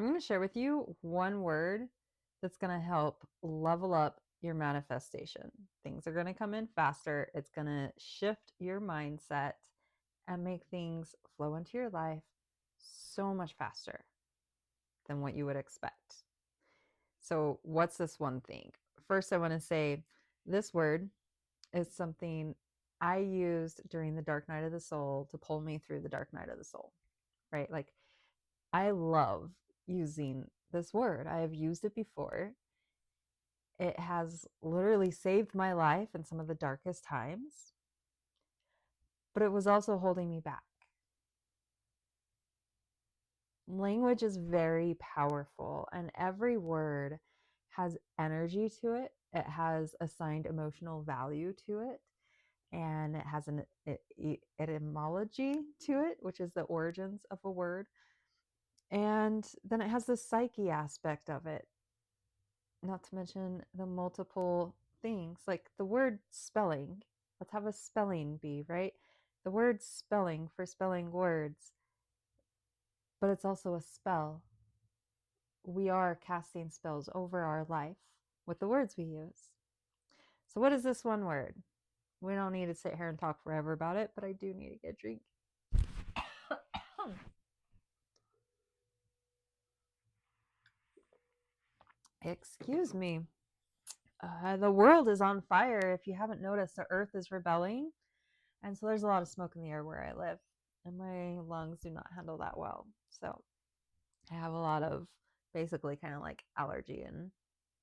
I'm going to share with you one word that's going to help level up your manifestation. Things are going to come in faster. It's going to shift your mindset and make things flow into your life so much faster than what you would expect. So, what's this one thing? First, I want to say this word is something I used during the dark night of the soul to pull me through the dark night of the soul, right? Like, I love using this word. I have used it before. It has literally saved my life in some of the darkest times, but it was also holding me back. Language is very powerful, and every word has energy to it. It has assigned emotional value to it, and it has an etymology to it, which is the origins of a word. And then it has the psyche aspect of it, not to mention the multiple things like the word spelling. Let's have a spelling bee, right? The word spelling for spelling words, but it's also a spell. We are casting spells over our life with the words we use. So, what is this one word? We don't need to sit here and talk forever about it, but I do need to get a drink. Excuse me. The world is on fire. If you haven't noticed, the earth is rebelling. And so there's a lot of smoke in the air where I live. And my lungs do not handle that well. So I have a lot of basically kind of like allergy and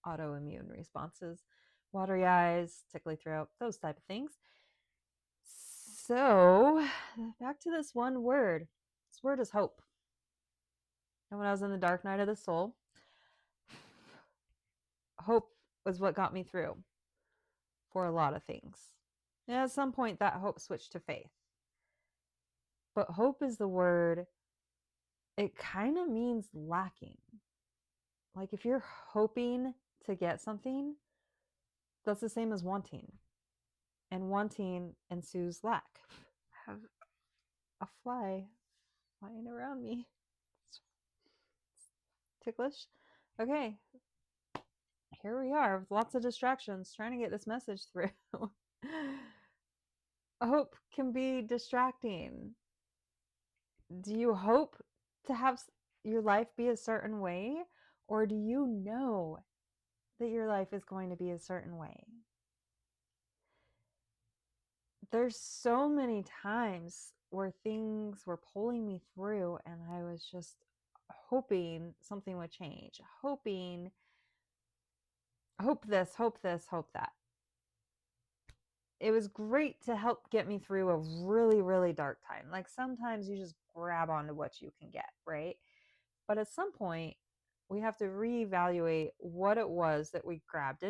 autoimmune responses, watery eyes, tickly throat, those type of things. So back to this one word. This word is hope. And when I was in the dark night of the soul, hope was what got me through for a lot of things. And at some point, that hope switched to faith. But hope is the word, it kind of means lacking. Like if you're hoping to get something, that's the same as wanting. And wanting ensues lack. I have a fly flying around me. It's ticklish. Okay, here we are with lots of distractions trying to get this message through. Hope can be distracting. Do you hope to have your life be a certain way, or do you know that your life is going to be a certain way? There's so many times where things were pulling me through and I was just hoping something would change, hoping, hope this, hope this, hope that. It was great to help get me through a really, really dark time. Like sometimes you just grab onto what you can get, right? But at some point, we have to reevaluate what it was that we grabbed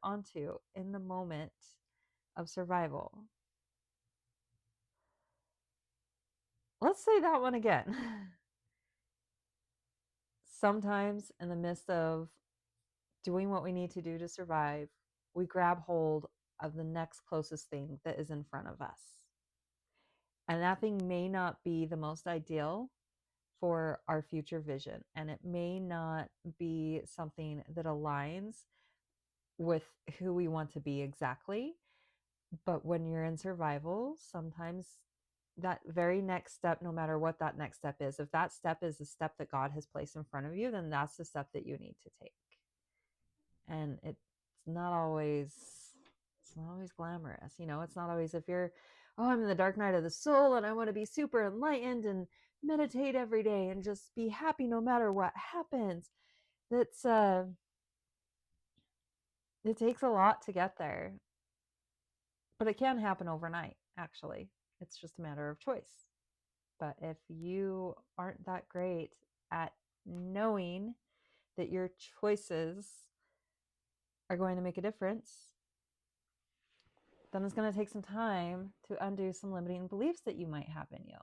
onto in the moment of survival. Let's say that one again. Sometimes in the midst of doing what we need to do to survive, we grab hold of the next closest thing that is in front of us. And that thing may not be the most ideal for our future vision. And it may not be something that aligns with who we want to be exactly. But when you're in survival, sometimes that very next step, no matter what that next step is, if that step is the step that God has placed in front of you, then that's the step that you need to take. And it's not always glamorous. It's not always if you're, oh, I'm in the dark night of the soul and I want to be super enlightened and meditate every day and just be happy no matter what happens. That's it takes a lot to get there. But it can happen overnight, actually. It's just a matter of choice. But if you aren't that great at knowing that your choices are going to make a difference, then it's going to take some time to undo some limiting beliefs that you might have in you.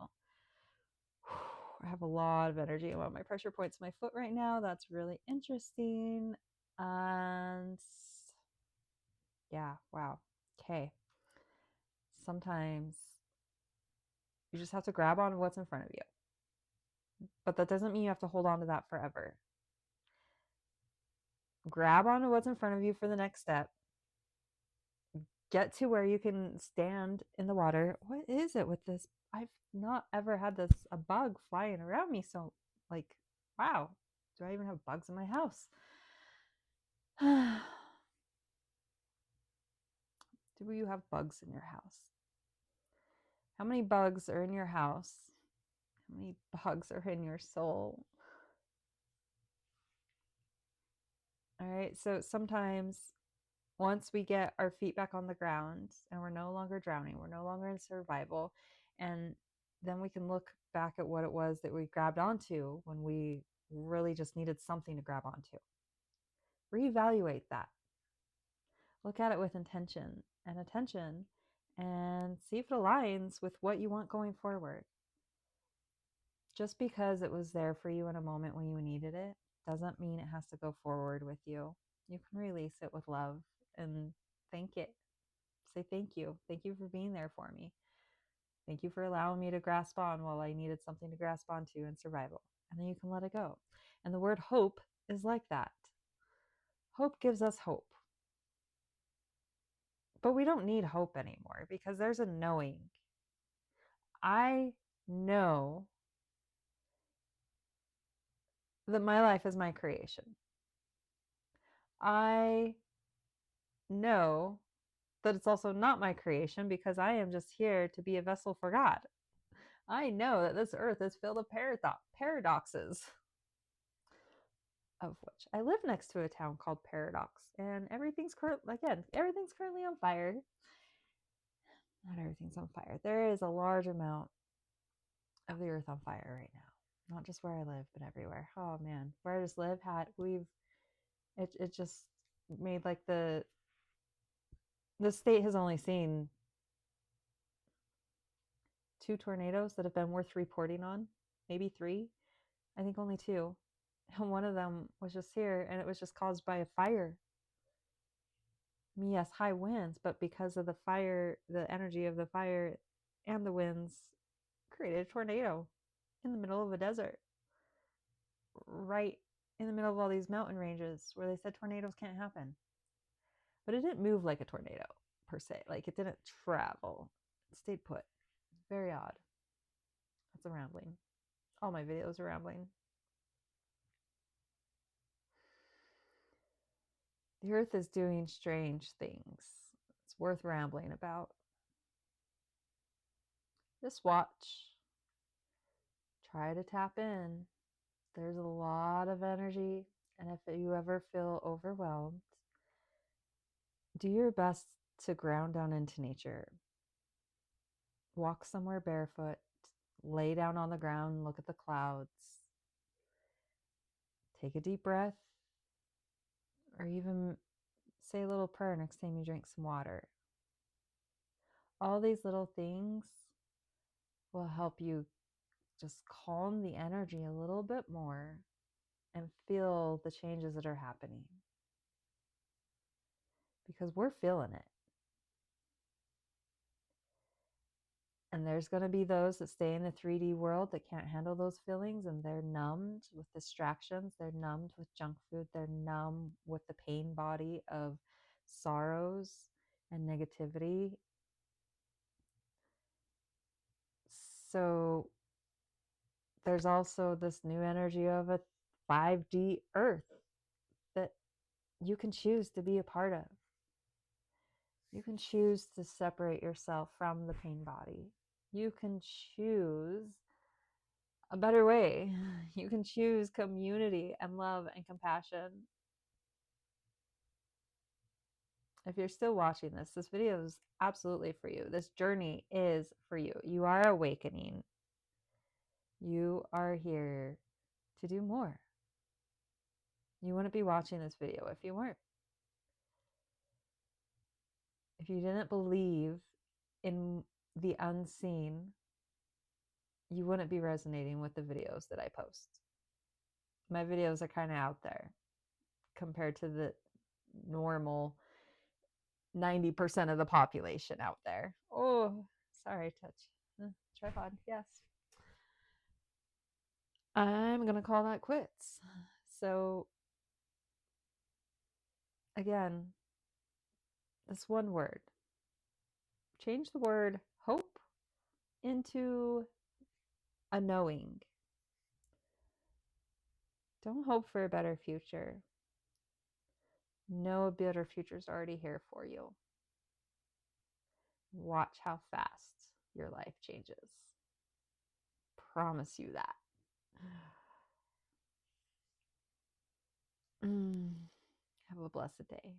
I have a lot of energy on my pressure points in my foot right now. That's really interesting. And yeah, wow. Okay. Sometimes you just have to grab on what's in front of you. but that doesn't mean you have to hold on to that forever. Grab onto what's in front of you for the next step. Get to where you can stand in the water. What is it with this? I've not ever had a bug flying around me. So, like, wow, do I even have bugs in my house? Do you have bugs in your house? How many bugs are in your house? How many bugs are in your soul? All right, so sometimes once we get our feet back on the ground and we're no longer drowning, we're no longer in survival, and then we can look back at what it was that we grabbed onto when we really just needed something to grab onto. Reevaluate that. Look at it with intention and attention and see if it aligns with what you want going forward. Just because it was there for you in a moment when you needed it doesn't mean it has to go forward with you. You can release it with love and thank it. Say thank you. Thank you for being there for me. Thank you for allowing me to grasp on while I needed something to grasp onto in survival. And then you can let it go. And the word hope is like that. Hope gives us hope. But we don't need hope anymore because there's a knowing. I know that my life is my creation. I know that it's also not my creation because I am just here to be a vessel for God. I know that this earth is filled with paradoxes, of which I live next to a town called Paradox, and everything's currently on fire. Not everything's on fire. There is a large amount of the earth on fire right now. Not just where I live, but everywhere. Oh man, where I just live it just made like the state has only seen 2 tornadoes that have been worth reporting on, maybe 3. I think only 2. And one of them was just here, and it was just caused by a fire. I mean, yes, high winds, but because of the fire, the energy of the fire and the winds created a tornado in the middle of a desert, right in the middle of all these mountain ranges where they said tornadoes can't happen. But it didn't move like a tornado per se. Like it didn't travel. It stayed put. Very odd. That's a rambling. All my videos are rambling. The earth is doing strange things. It's worth rambling about. Just watch. Try to tap in. There's a lot of energy, and if you ever feel overwhelmed, do your best to ground down into nature. Walk somewhere barefoot, lay down on the ground, look at the clouds, take a deep breath, or even say a little prayer next time you drink some water. All these little things will help you just calm the energy a little bit more and feel the changes that are happening. Because we're feeling it. And there's going to be those that stay in the 3D world that can't handle those feelings, and they're numbed with distractions. They're numbed with junk food. They're numb with the pain body of sorrows and negativity. So there's also this new energy of a 5D earth that you can choose to be a part of. You can choose to separate yourself from the pain body. You can choose a better way. You can choose community and love and compassion. If you're still watching this video is absolutely for you. This journey is for you. You are awakening. You are here to do more. You wouldn't be watching this video if you weren't. If you didn't believe in the unseen, you wouldn't be resonating with the videos that I post. My videos are kind of out there compared to the normal 90% of the population out there. Oh, sorry, touch. Tripod, yes. I'm going to call that quits. So, again, this one word. Change the word hope into a knowing. Don't hope for a better future. Know a better future's already here for you. Watch how fast your life changes. Promise you that. Have a blessed day.